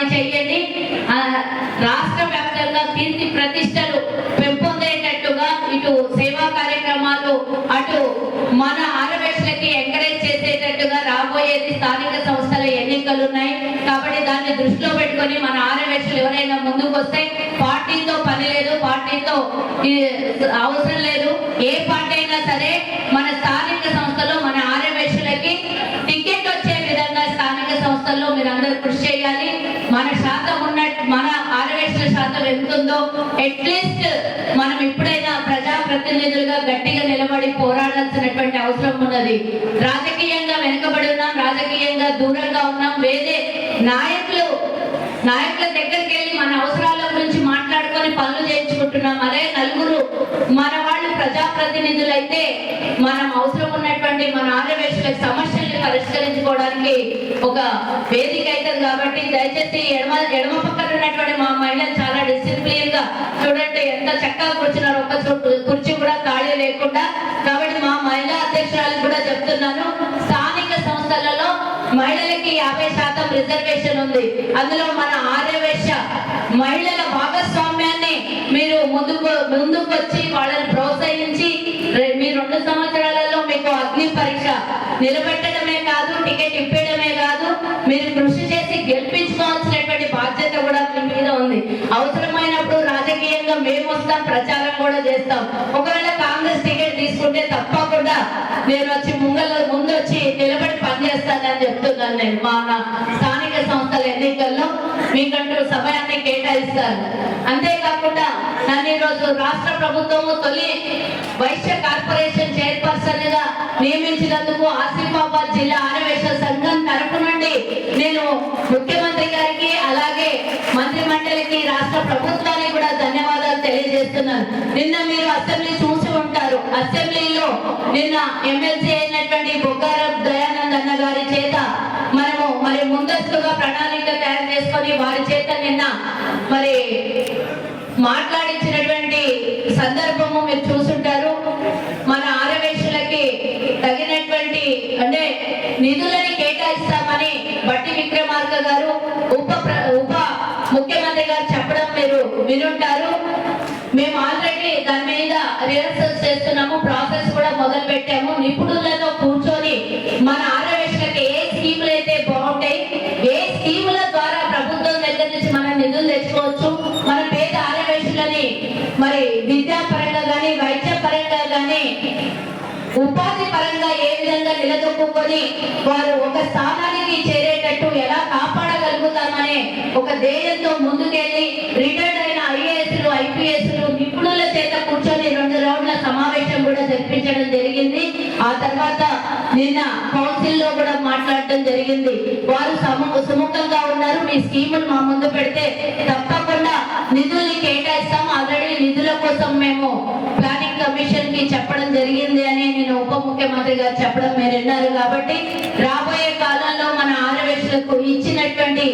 కార్యక్రమాన్ని చేయండి. రాష్ట్ర వ్యాప్తంగా కీర్తి ప్రతిష్టలు పెంపొందేటట్టుగా ఇటు సేవా కార్యక్రమాలు అటు మన ఆరవేశలకి ఎంకరేజ్ చేసేటట్టుగా రాబోయేది స్థానిక సంస్థల ఎన్నికలు ఉన్నాయి. కాబట్టి దాన్ని దృష్టిలో పెట్టుకొని మన ఆరవేశలు ఎవరైనా ముందుకు వస్తే పార్టీతో పని లేదు, పార్టీతో అవసరం లేదు. ఏ పార్టీ అయినా సరే మన స్థానిక సంస్థలో మన ఆరవేశలకి టికెట్ వచ్చే విధంగా స్థానిక సంస్థల్లో మీరు అందరూ కృషి చేయాలి. మన శాతం మన ఆరవేశల శాతం ఎంతుందో అట్లీస్ట్ మనం ఇప్పుడైనా ప్రజాప్రతినిధులుగా గట్టిగా నిలబడి పోరాడాల్సినటువంటి అవసరం ఉన్నది. రాజకీయంగా వెనుకబడి ఉన్నాం, రాజకీయంగా దూరంగా ఉన్నాం. వేరే నాయకుల దగ్గరికి వెళ్ళి మన అవసరాల గురించి మాట్లాడుకొని పనులు చేయించుకుంటున్నాం. అదే నలుగురు మన వాళ్ళు ప్రజాప్రతినిధులు అయితే మనం అవసరం ఉన్నటువంటి మన ఆరవేశల సమస్యల్ని పరిష్కరించుకోవడానికి ఒక వేదిక అవుతుంది. కాబట్టి దయచేసి ఎడమ పక్కన ఉన్నటువంటి మా మహిళలు చాలా డిసిప్లిన్ గా చూడండి, ఎంత చక్కగా కూర్చున్నారు, ఒక కుర్చీ కూడా ఖాళీ లేకుండా. కాబట్టి మా మహిళా అధ్యక్షురాలు కూడా చెప్తున్నాను, స్థానిక సంస్థలలో మహిళలకి 50% రిజర్వేషన్ ఉంది. అందులో మన ఆర్యవేశ మహిళల భాగస్వామ్యాన్ని మీరు ముందుకు వచ్చి వాళ్ళని ప్రోత్సహించి మీ 2 సంవత్సరాలలో మీకు అగ్ని పరీక్ష నిలబెట్టడమే కాదు, టికెట్ ఇప్పేయడమే కాదు, మీరు కృషి చేసి గెలిపించుకోవాల్సినటువంటి బాధ్యత కూడా మీ మీద ఉంది. అవసరమైనప్పుడు రాజకీయంగా మేము వస్తాం, ప్రచారం కూడా చేస్తాం. ఒకవేళ కాంగ్రెస్ టికెట్ తీసుకుంటే తప్పకుండా నేను వచ్చి ముందు వచ్చి నిలబడి పనిచేస్తానని చెప్తున్నాను. నేను మా స్థానిక సంస్థల ఎన్నికల్లో మీకంటూ సమయాన్ని కేటాయిస్తాను. అంతేకాకుండా నన్ను ఈరోజు రాష్ట్ర ప్రభుత్వము తొలి వైశ్య కార్పొరేషన్ చైర్పర్సన్ గా నియమించినందుకు ఆసిఫాబాద్ జిల్లా ఆరవేశ సంఘం తరపు నుండి నేను ముఖ్యమంత్రి గారికి అలాగే మంత్రి మండలికి రాష్ట్ర ప్రభుత్వానికి కూడా ధన్యవాదాలు తెలియజేస్తున్నాను. నిన్న మీరు అసెంబ్లీ చూసి ఉంటారు. అసెంబ్లీలో నిన్న ఎమ్మెల్సీ అయినటువంటి బొగ్గారం దయానంద్ అన్న గారి చేత మనము ముందస్తుగా ప్రణాళిక తయారు చేసుకొని వారి చేత నిన్న మాట్లాడించినటువంటి సందర్భము మీరు చూసుంటారు. మన ఆరవేశలకి తగినటువంటి అంటే నిధులని కేటాయిస్తామని బట్టి విక్రమార్క గారు ఉప ముఖ్యమంత్రి గారు చెప్పడం మీరు వినుంటారు. మేము ఆల్రెడీ దాని మీద రిహర్సల్స్ చేస్తున్నాము, ప్రాసెస్ కూడా మొదలు పెట్టాము. నిపుణులతో కూర్చొని మన ఆరవేశలకి ఏ స్కీములు అయితే బాగుంటాయి, ఏ స్కీముల ద్వారా ప్రభుత్వం దగ్గర నుంచి మనం నిధులు తెచ్చుకోవచ్చు, మన పేద ఆరవేశలని విద్యాపరంగా కానీ వైద్య పరంగా కానీ ఉపాధి పరంగా ఏ విధంగా నిలదొక్కుని వారు ఒక స్థానానికి చేరేటట్టు ఎలా కాపాడగలుగుతామనే ఒక ధ్యేయంతో ముందుకెళ్ళి రిటైర్డ్ అయిన ఐఏఎస్లు ఐపీఎస్లు నిపుణుల చేత కూర్చొని 2 రౌండ్ల సమావేశం కూడా జరిపించడం జరిగింది. ఆ తర్వాత నిన్న కౌన్సిల్ లో కూడా మాట్లాడటం జరిగింది. వారు సుముఖంగా ఉన్నారు. మీ స్కీములు మా ముందు పెడితే తప్పకుండా నిధుల్ని కేటాయిస్తాం. ఆల్రెడీ నిధుల కోసం మేము ప్లానింగ్ కమిషన్ కి చెప్పడం జరిగింది అని నేను ఉప ముఖ్యమంత్రి గారు చెప్పడం మీరు విన్నారు. కాబట్టి రాబోయే కాలంలో మన ఆరవేశలకు ఇచ్చినటువంటి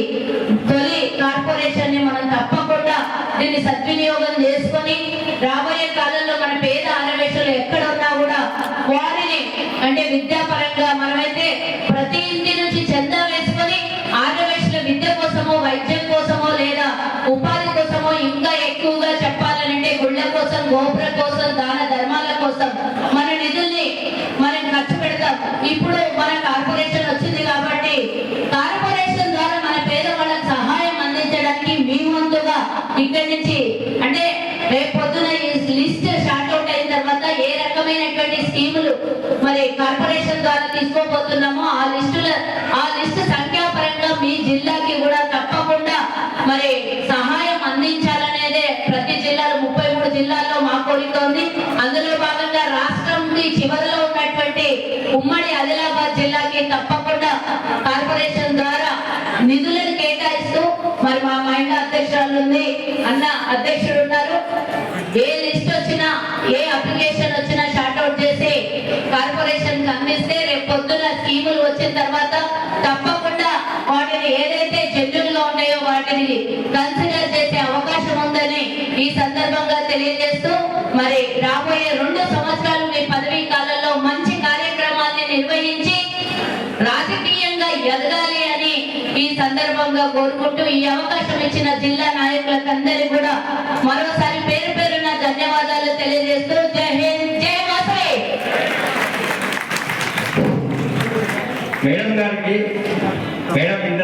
తొలి కార్పొరేషన్ ని మనం తప్పకుండా దీన్ని సద్వినియోగం చేసుకొని రాబోయే కాలంలో మన పేద ఆరవేశలు ఎక్కడ ఉన్నా కూడా వారిని అంటే విద్యాపరంగా మనమైతే ప్రతి ఇంటి నుంచి చందా వేసుకొని ఆరవేశల విద్య కోసమో వైద్యం కోసమో లేదా ఉపాధి కోసమో ఇంకా ఎక్కువగా చెప్పాలంటే గుళ్ళ కోసం గోపుర కోసం దాన ధర్మాల కోసం మన నిధుల్ని మనం ఖర్చు పెడతాం. ఇప్పుడు మన కార్పొరేషన్ వచ్చింది కాబట్టి కార్పొరేషన్ ద్వారా మన పేదవాళ్ళకి సహాయం అందించడానికి మీ వంతుగా ఇక్కడి నుంచి అంటే రేపు పొద్దున ఈ లిస్ట్ షార్ట్ అవుట్ అయిన తర్వాత ఏ రకమైనటువంటి స్కీములు కార్పొరేషన్ ద్వారా తీసుకోబోతున్నామో ఆ లిస్టు సంఖ్యాపరంగా మీ జిల్లాకి కూడా తప్పకుండా సహాయం అందించాలనేదే ప్రతి జిల్లాలో 33 జిల్లాల్లో మా కోరిక ఉంది. అందులో భాగంగా రాష్ట్రంకి చివరిలో ఉన్నటువంటి ఉమ్మడి ఆదిలాబాద్ జిల్లాకి తప్పకుండా కార్పొరేషన్ ద్వారా నిధులను కేటాయిస్తూ మా మహిళా అధ్యక్షురాలు ఉంది, అన్న అధ్యక్షుడు ఉన్నారు. ఏ లిస్ట్ వచ్చినా ఏ అప్లికేషన్ వచ్చినా షార్ట్ అవుట్ చేసి కార్పొరేషన్ కి అందిస్తే రేపు పొద్దున స్కీములు వచ్చిన తర్వాత తప్పకుండా వాటిని ఏదైతే జెన్యూన్గా ఉన్నాయో వాటిని కన్సిడర్ చేసే అవకాశం ఉందని ఈ సందర్భంగా తెలియజేస్తూ రాబోయే 2 సంవత్సరాలు మీ పదవీ కాలంలో మంచి కార్యక్రమాన్ని నిర్వహించి రాజకీయంగా ఎదగాలి అని ఈ సందర్భంగా సందర్భంగా కోరుకుంటూ ఈ అవకాశం ఇచ్చిన జిల్లా నాయకులకందరికీ కూడా మరోసారి పేరు పేరున ధన్యవాదాలు తెలియజేస్తూ జై హింద్, జై వాసవి. మేడం గారికి మేడం ఇంత